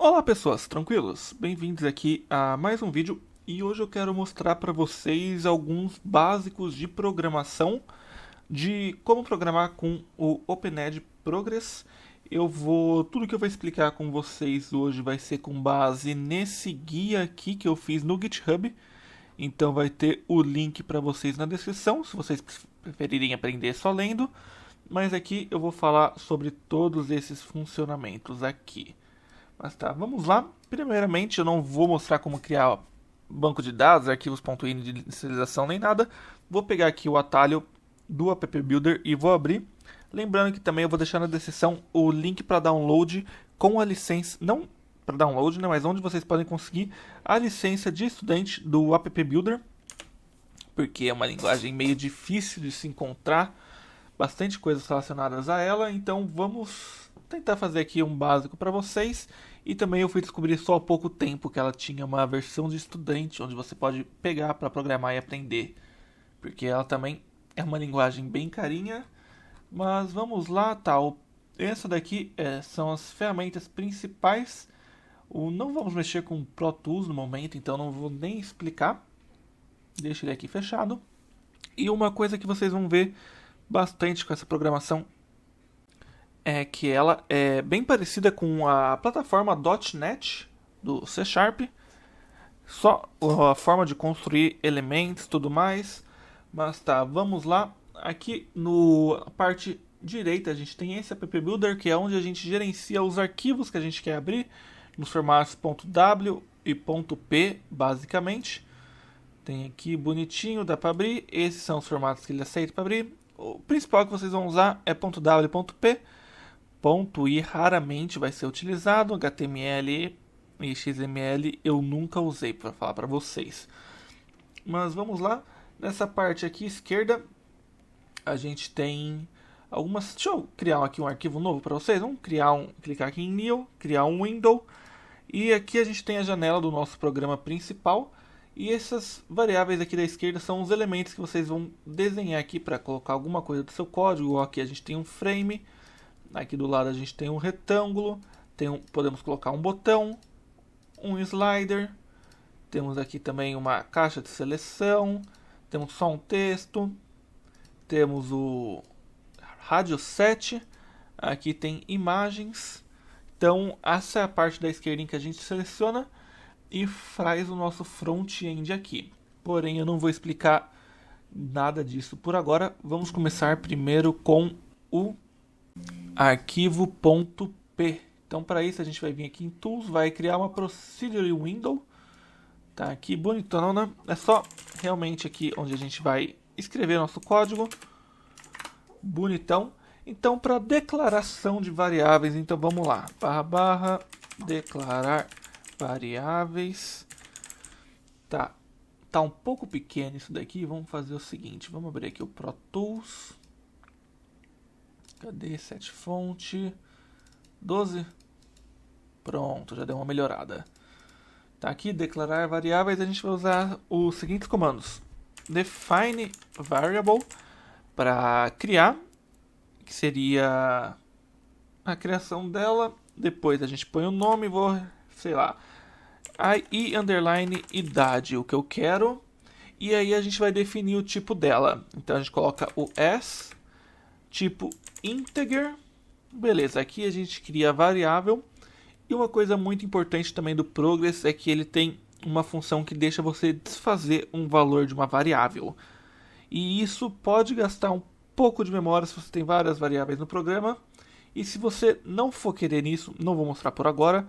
Olá pessoas, tranquilos? Bem-vindos aqui a mais um vídeo e hoje eu quero mostrar para vocês alguns básicos de programação de como programar com o OpenEdge Progress. Tudo que eu vou explicar com vocês hoje vai ser com base nesse guia aqui que eu fiz no GitHub. Então vai ter o link para vocês na descrição, se vocês preferirem aprender só lendo. Mas aqui eu vou falar sobre todos esses funcionamentos aqui. Mas tá, vamos lá. Primeiramente, eu não vou mostrar como criar banco de dados, arquivos.ini de inicialização nem nada. Vou pegar aqui o atalho do App Builder e vou abrir. Lembrando que também eu vou deixar na descrição o link para download com a licença, não para download, né, mas onde vocês podem conseguir a licença de estudante do App Builder, porque é uma linguagem meio difícil de se encontrar, bastante coisas relacionadas a ela, então vamos tentar fazer aqui um básico para vocês. E também eu fui descobrir só há pouco tempo que ela tinha uma versão de estudante, onde você pode pegar para programar e aprender, porque ela também é uma linguagem bem carinha. Mas vamos lá, tá? Essa daqui são as ferramentas principais. Não vamos mexer com Pro Tools no momento, então não vou nem explicar. Deixa ele aqui fechado. E uma coisa que vocês vão ver bastante com essa programação é que ela é bem parecida com a plataforma .NET do C Sharp. Só a forma de construir elementos e tudo mais. Mas tá, vamos lá. Aqui na parte direita a gente tem esse App Builder, que é onde a gente gerencia os arquivos que a gente quer abrir, nos formatos .w e .p, basicamente. Tem aqui bonitinho, dá para abrir. Esses são os formatos que ele aceita para abrir. O principal que vocês vão usar é .w e .p. .i raramente vai ser utilizado. HTML e XML eu nunca usei, para falar para vocês. Mas vamos lá. Nessa parte aqui esquerda a gente tem algumas... Deixa eu criar aqui um arquivo novo para vocês. Vamos clicar aqui em New, criar um window. E aqui a gente tem a janela do nosso programa principal. E essas variáveis aqui da esquerda são os elementos que vocês vão desenhar aqui para colocar alguma coisa do seu código. Aqui a gente tem um frame. Aqui do lado a gente tem um retângulo. Podemos colocar um botão, um slider. Temos aqui também uma caixa de seleção. Temos só um texto. Temos o rádio set. Aqui tem imagens. Então essa é a parte da esquerda em que a gente seleciona e faz o nosso front-end aqui. Porém eu não vou explicar nada disso por agora. Vamos começar primeiro com o arquivo.p. Então para isso a gente vai vir aqui em Tools, vai criar uma Procedure Window. Tá aqui bonitona. É só realmente aqui onde a gente vai escrever nosso código. Bonitão. Então para declaração de variáveis, então vamos lá. // declarar variáveis. Tá um pouco pequeno isso daqui. Vamos fazer o seguinte. Vamos abrir aqui o Pro Tools. Cadê? Set fonte 12. Pronto, já deu uma melhorada. Tá aqui, declarar variáveis, a gente vai usar os seguintes comandos. Define variable para criar, que seria a criação dela. Depois a gente põe o nome, sei lá, underline idade, o que eu quero. E aí a gente vai definir o tipo dela. Então a gente coloca o s, tipo integer. Beleza, aqui a gente cria a variável. E uma coisa muito importante também do Progress é que ele tem uma função que deixa você desfazer um valor de uma variável. E isso pode gastar um pouco de memória se você tem várias variáveis no programa. E se você não for querer nisso, não vou mostrar por agora,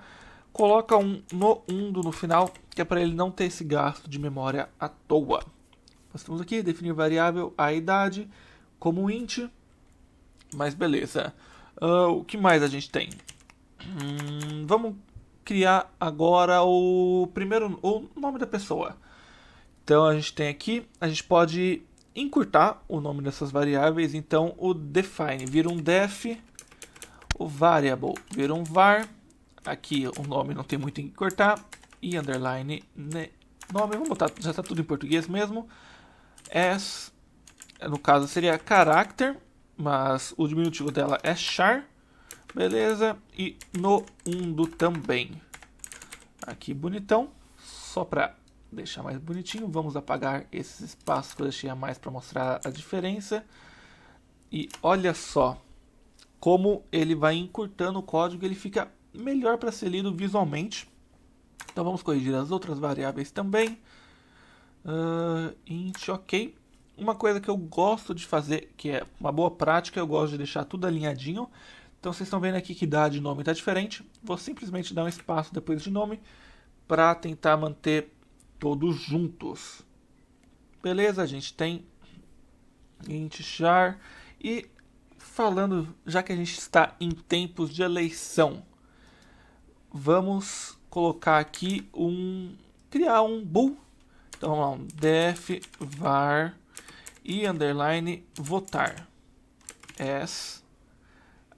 coloca um undo no final, que é para ele não ter esse gasto de memória à toa. Nós temos aqui definir variável a idade como int. Mas beleza. O que mais a gente tem? Vamos criar agora o nome da pessoa. Então a gente tem aqui, a gente pode encurtar o nome dessas variáveis. Então o define vira um def, o variable vira um var. Aqui o nome não tem muito em cortar. E underline nome, vamos botar, já está tudo em português mesmo. As, no caso seria character, mas o diminutivo dela é char. Beleza, e no undo também. Aqui bonitão, só para deixar mais bonitinho, vamos apagar esses espaços que eu deixei a mais para mostrar a diferença. E olha só como ele vai encurtando o código, ele fica melhor para ser lido visualmente. Então vamos corrigir as outras variáveis também. Int, ok. Uma coisa que eu gosto de fazer, que é uma boa prática, eu gosto de deixar tudo alinhadinho. Então vocês estão vendo aqui que idade e nome está diferente. Vou simplesmente dar um espaço depois de nome para tentar manter todos juntos. Beleza, a gente tem int char. E falando, já que a gente está em tempos de eleição, vamos colocar aqui criar um bool. Então vamos lá, um def var e underline votar.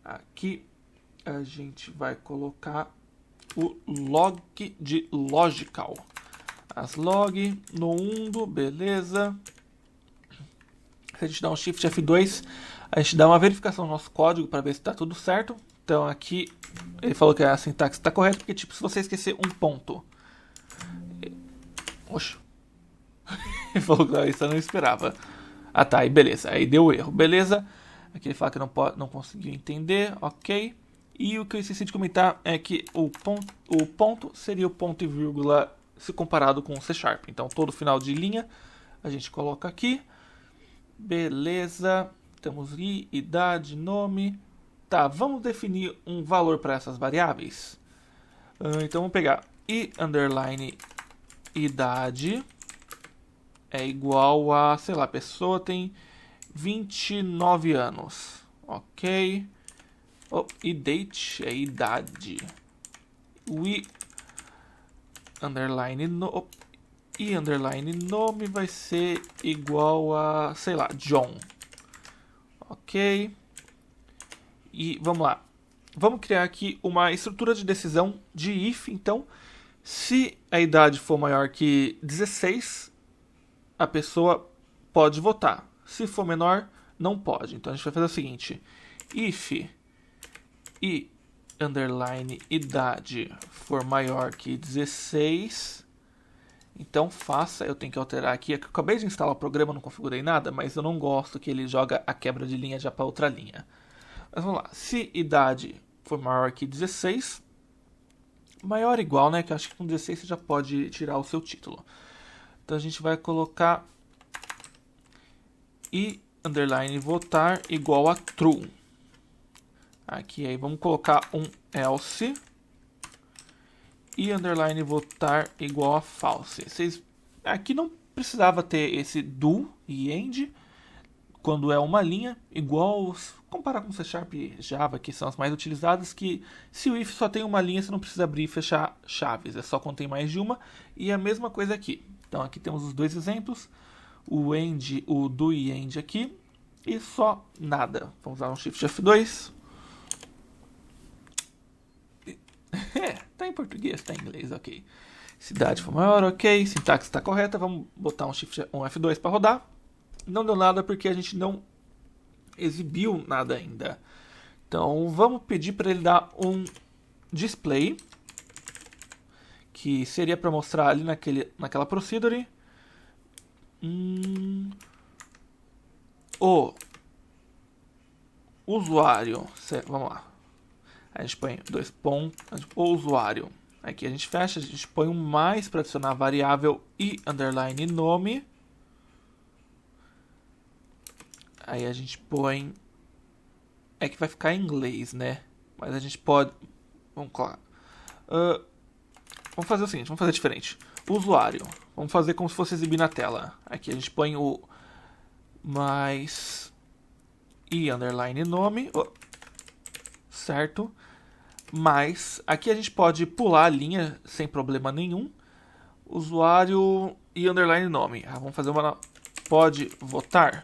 Aqui a gente vai colocar o log de logical. As log no undo, beleza. Se a gente dá um Shift F2, a gente dá uma verificação no nosso código para ver se está tudo certo. Então aqui ele falou que a sintaxe está correta, porque tipo, se você esquecer um ponto... Oxe. Ele falou que isso eu não esperava. Ah tá, aí beleza, aí deu erro, beleza. Aqui ele fala que não conseguiu entender, ok. E o que eu esqueci de comentar é que o ponto seria o ponto e vírgula se comparado com o C#. Então todo final de linha a gente coloca aqui. Beleza, temos idade, nome. Tá, vamos definir um valor para essas variáveis. Então vamos pegar underline idade é igual a, sei lá, a pessoa tem 29 anos, ok? E date é idade. Underline nome vai ser igual a, sei lá, John. Ok. E vamos lá. Vamos criar aqui uma estrutura de decisão de if. Então, se a idade for maior que 16, a pessoa pode votar. Se for menor, não pode. Então a gente vai fazer o seguinte: if underline idade for maior que 16, então faça, eu tenho que alterar aqui, eu acabei de instalar o programa, não configurei nada, mas eu não gosto que ele joga a quebra de linha já para outra linha. Mas vamos lá, se idade for maior que 16, maior ou igual, né, que eu acho que com 16 você já pode tirar o seu título. Então a gente vai colocar underline votar igual a true. Aqui aí vamos colocar um else underline votar igual a false. Aqui não precisava ter esse do e end quando é uma linha, igual comparar com C# e Java, que são as mais utilizadas, que se o if só tem uma linha, você não precisa abrir e fechar chaves, é só quando tem mais de uma, e a mesma coisa aqui. Então aqui temos os dois exemplos, o end, o do e end aqui, e só nada. Vamos usar um Shift F2. Tá em português, tá em inglês, ok. Cidade for maior, ok. Sintaxe está correta. Vamos botar um F2 para rodar. Não deu nada porque a gente não exibiu nada ainda. Então vamos pedir para ele dar um display, que seria para mostrar ali naquela procedure o usuário. Vamos lá. A gente põe dois pontos, o usuário. Aqui a gente fecha, a gente põe um mais para adicionar a variável underline nome. Aí a gente põe... É que vai ficar em inglês, né? Mas a gente pode... Vamos colocar... Vamos fazer o seguinte, vamos fazer diferente. Usuário. Vamos fazer como se fosse exibir na tela. Aqui a gente põe o mais... underline nome. Certo? Mas aqui a gente pode pular a linha sem problema nenhum. Usuário e underline nome. Vamos fazer uma... Pode votar.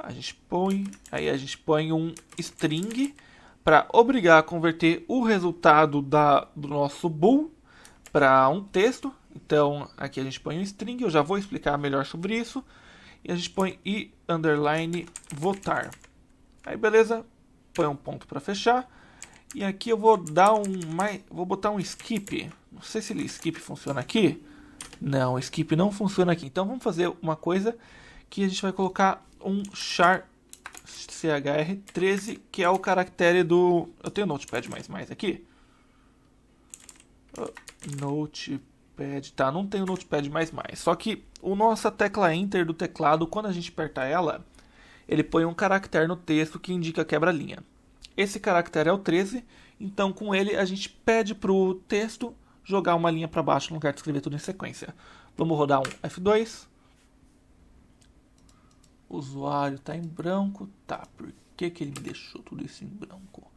A gente põe um string para obrigar a converter o resultado do nosso bool para um texto. Então aqui a gente põe um string, eu já vou explicar melhor sobre isso. E a gente põe underline votar. Aí beleza, põe um ponto para fechar. E aqui eu vou dar vou botar um skip. Não sei se ele skip funciona aqui. Não, skip não funciona aqui. Então vamos fazer uma coisa que a gente vai colocar um char chr13, que é o caractere do... Eu tenho Notepad++ aqui. Notepad, tá, não tenho Notepad++. Só que a nossa tecla Enter do teclado, quando a gente aperta ela, ele põe um caractere no texto que indica quebra-linha. Esse caractere é o 13, então com ele a gente pede para o texto jogar uma linha para baixo no lugar de escrever tudo em sequência. Vamos rodar um F2. O usuário está em branco. Tá, por que ele me deixou tudo isso em branco?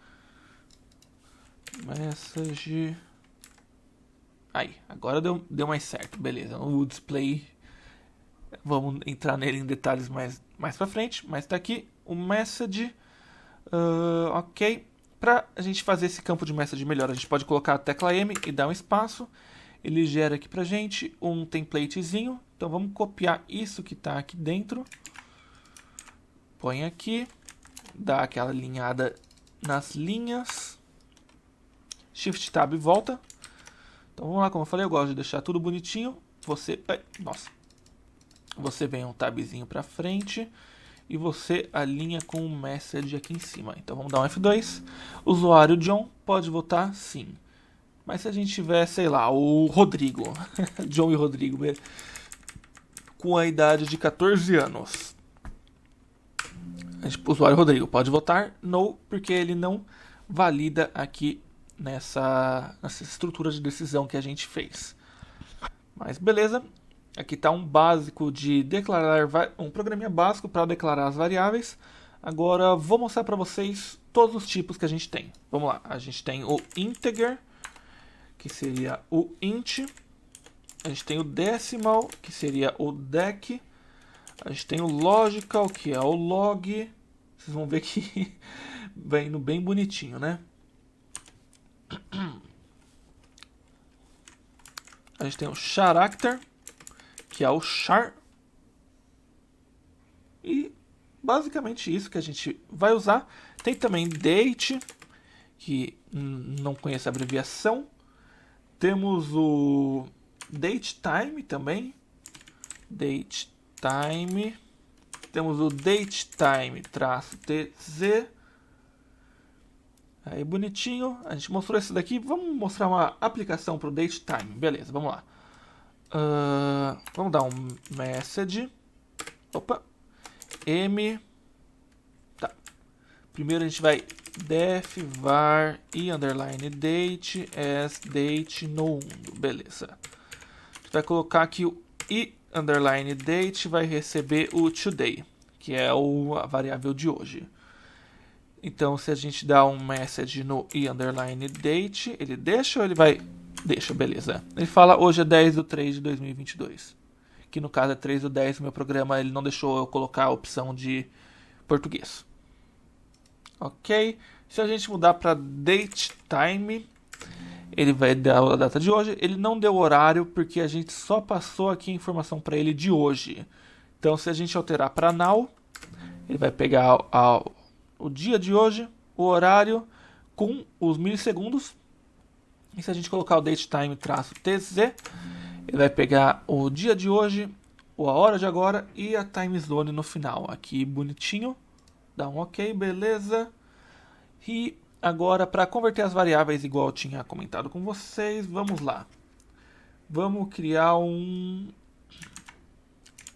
Message. Aí, agora deu mais certo, beleza. O display, vamos entrar nele em detalhes mais pra frente, mas tá aqui o message. Ok. Para a gente fazer esse campo de message melhor, a gente pode colocar a tecla M e dar um espaço. Ele gera aqui pra gente um templatezinho. Então vamos copiar isso que está aqui dentro. Põe aqui. Dá aquela alinhada nas linhas. Shift Tab e volta. Então vamos lá, como eu falei, eu gosto de deixar tudo bonitinho. Você vem um tabzinho pra frente. E você alinha com o message aqui em cima. Então vamos dar um F2. Usuário John pode votar sim. Mas se a gente tiver, sei lá, o Rodrigo. John e Rodrigo. Com a idade de 14 anos. O usuário Rodrigo pode votar no, porque ele não valida aqui nessa estrutura de decisão que a gente fez. Mas beleza. Aqui está um básico de declarar, um programinha básico para declarar as variáveis. Agora vou mostrar para vocês todos os tipos que a gente tem. Vamos lá, a gente tem o integer, que seria o int. A gente tem o decimal, que seria o dec. A gente tem o logical, que é o log. Vocês vão ver que vai indo bem bonitinho, né? A gente tem o character, que é o char. E basicamente isso que a gente vai usar. Tem também date, que não conheço a abreviação. Temos o datetime também. Datetime. Temos o datetime-tz. Aí bonitinho. A gente mostrou esse daqui. Vamos mostrar uma aplicação para o datetime. Beleza, vamos lá. Vamos dar um message. Opa. M. Tá. Primeiro a gente vai def var e underline date as date no mundo. Beleza. A gente vai colocar aqui o i underline date vai receber o today, que é a variável de hoje. Então se a gente dá um message no i underline date, ele deixa ou ele vai... Deixa, beleza. Ele fala hoje é 10/3/2022. Que no caso é 3/10, o meu programa ele não deixou eu colocar a opção de português. Ok. Se a gente mudar para datetime, ele vai dar a data de hoje. Ele não deu horário porque a gente só passou aqui a informação para ele de hoje. Então se a gente alterar para now, ele vai pegar o dia de hoje, o horário com os milissegundos. E se a gente colocar o datetime-tz, ele vai pegar o dia de hoje, a hora de agora e a time zone no final. Aqui bonitinho. Dá um ok, beleza. E agora para converter as variáveis igual eu tinha comentado com vocês, vamos lá. Vamos criar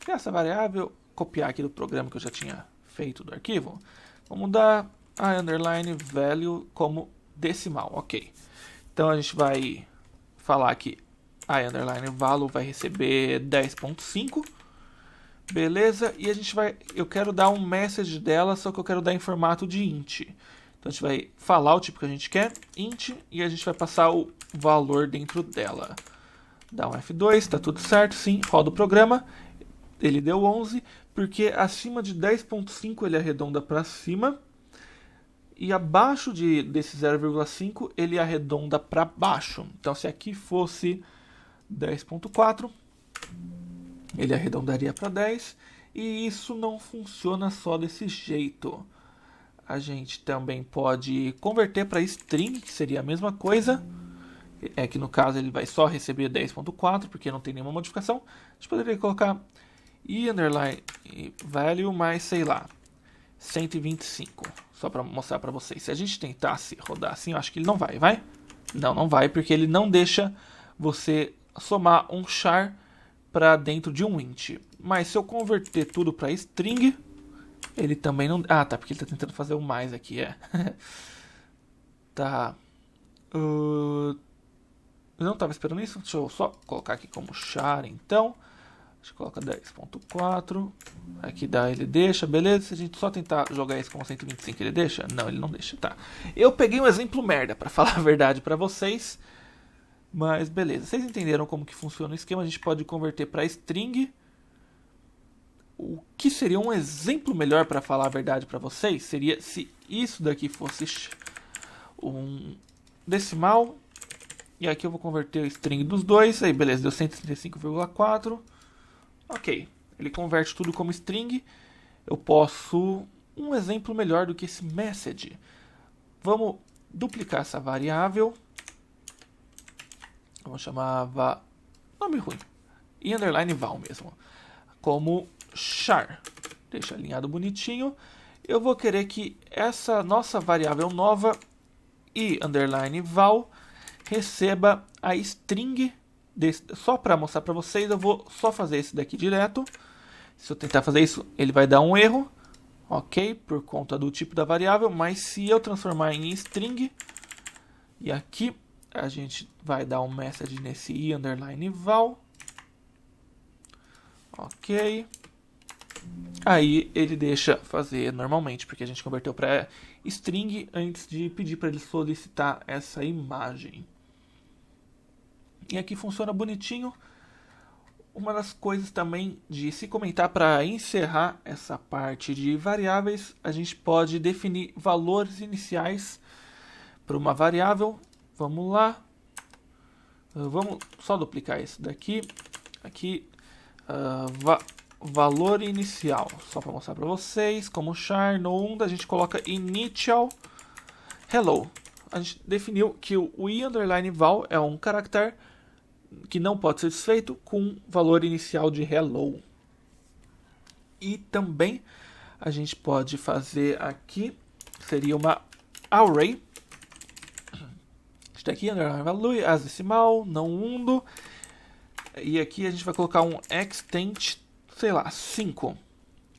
essa variável, copiar aqui do programa que eu já tinha feito do arquivo. Vamos dar a underline value como decimal, ok. Então a gente vai falar que a underline value vai receber 10.5. Beleza? E a gente vai... Eu quero dar um message dela, só que eu quero dar em formato de int. Então a gente vai falar o tipo que a gente quer, int, e a gente vai passar o valor dentro dela. Dá um F2, tá tudo certo, sim. Roda o programa. Ele deu 11, porque acima de 10.5 ele arredonda para cima. E abaixo desse 0,5 ele arredonda para baixo. Então se aqui fosse 10.4, ele arredondaria para 10. E isso não funciona só desse jeito. A gente também pode converter para string, que seria a mesma coisa. É que no caso ele vai só receber 10.4, porque não tem nenhuma modificação. A gente poderia colocar i underline value mais, sei lá, 125. Só para mostrar para vocês. Se a gente tentasse rodar assim, eu acho que ele não vai. Não, não vai, porque ele não deixa você somar um char para dentro de um int. Mas se eu converter tudo para string, ele também não... Ah, tá, porque ele está tentando fazer o mais aqui, Tá. Eu não estava esperando isso. Deixa eu só colocar aqui como char, então. A gente coloca 10.4. Aqui dá, ele deixa, beleza. Se a gente só tentar jogar isso como 125, ele deixa? Não, ele não deixa, tá. Eu peguei um exemplo merda, para falar a verdade para vocês. Mas beleza, vocês entenderam como que funciona o esquema. A gente pode converter para string. O que seria um exemplo melhor, para falar a verdade para vocês, seria se isso daqui fosse um decimal. E aqui eu vou converter o string dos dois. Aí beleza, deu 135,4. Ok, ele converte tudo como string. Eu posso... Um exemplo melhor do que esse message. Vamos duplicar essa variável. Vamos chamar... Nome ruim. E underline val mesmo. Como char. Deixa alinhado bonitinho. Eu vou querer que essa nossa variável nova e underline val receba a string desse, só para mostrar para vocês. Eu vou só fazer esse daqui direto. Se eu tentar fazer isso, ele vai dar um erro, ok, por conta do tipo da variável. Mas se eu transformar em string, e aqui a gente vai dar um message nesse i underline val, ok. Aí ele deixa fazer normalmente, porque a gente converteu para string antes de pedir para ele solicitar essa imagem. E aqui funciona bonitinho. Uma das coisas também de se comentar para encerrar essa parte de variáveis, a gente pode definir valores iniciais para uma variável. Vamos lá. Vamos só duplicar esse daqui. Aqui, valor inicial, só para mostrar para vocês. Como char, no 1 a gente coloca initial hello. A gente definiu que o i underline val é um caractere que não pode ser desfeito com valor inicial de hello. E também a gente pode fazer aqui, seria uma array. Está aqui, underline value, as decimal, não undo. E aqui a gente vai colocar um extent, sei lá, 5.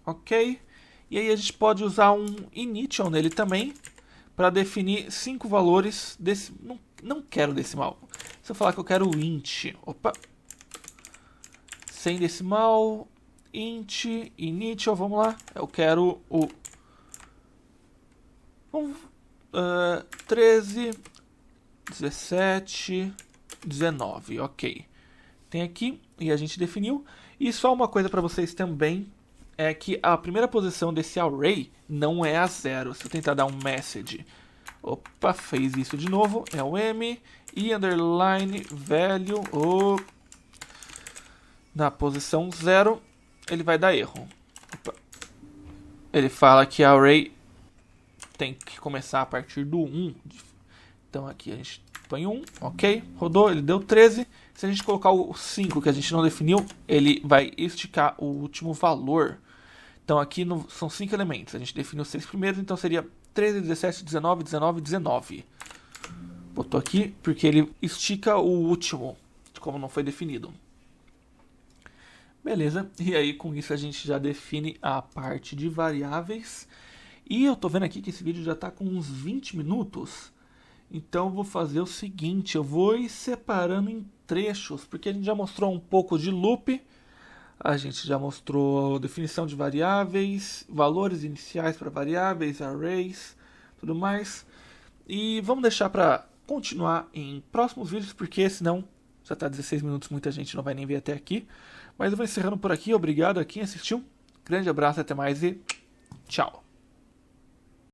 Ok? E aí a gente pode usar um initial nele também, para definir 5 valores desse... Não quero decimal. Se eu falar que eu quero int, opa, sem decimal, int, initial, vamos lá. Eu quero o 13, 17, 19, ok. Tem aqui, e a gente definiu. E só uma coisa para vocês também, é que a primeira posição desse array não é a 0. Se eu tentar dar um message... Opa, fez isso de novo. É o m e underline value na posição 0, ele vai dar erro. Opa. Ele fala que a array tem que começar a partir do 1. Então aqui a gente põe 1, ok, rodou, ele deu 13. Se a gente colocar o 5 que a gente não definiu, ele vai esticar o último valor. Então aqui são 5 elementos, a gente definiu os 6 primeiros, então seria 13, 17, 19, 19, 19. Botou aqui porque ele estica o último, como não foi definido. Beleza, e aí com isso a gente já define a parte de variáveis. E eu tô vendo aqui que esse vídeo já tá com uns 20 minutos. Então eu vou fazer o seguinte, eu vou ir separando em trechos, porque a gente já mostrou um pouco de loop. A gente já mostrou definição de variáveis, valores iniciais para variáveis, arrays, tudo mais. E vamos deixar para continuar em próximos vídeos, porque senão já está 16 minutos, muita gente não vai nem ver até aqui. Mas eu vou encerrando por aqui, obrigado a quem assistiu. Grande abraço, até mais e tchau!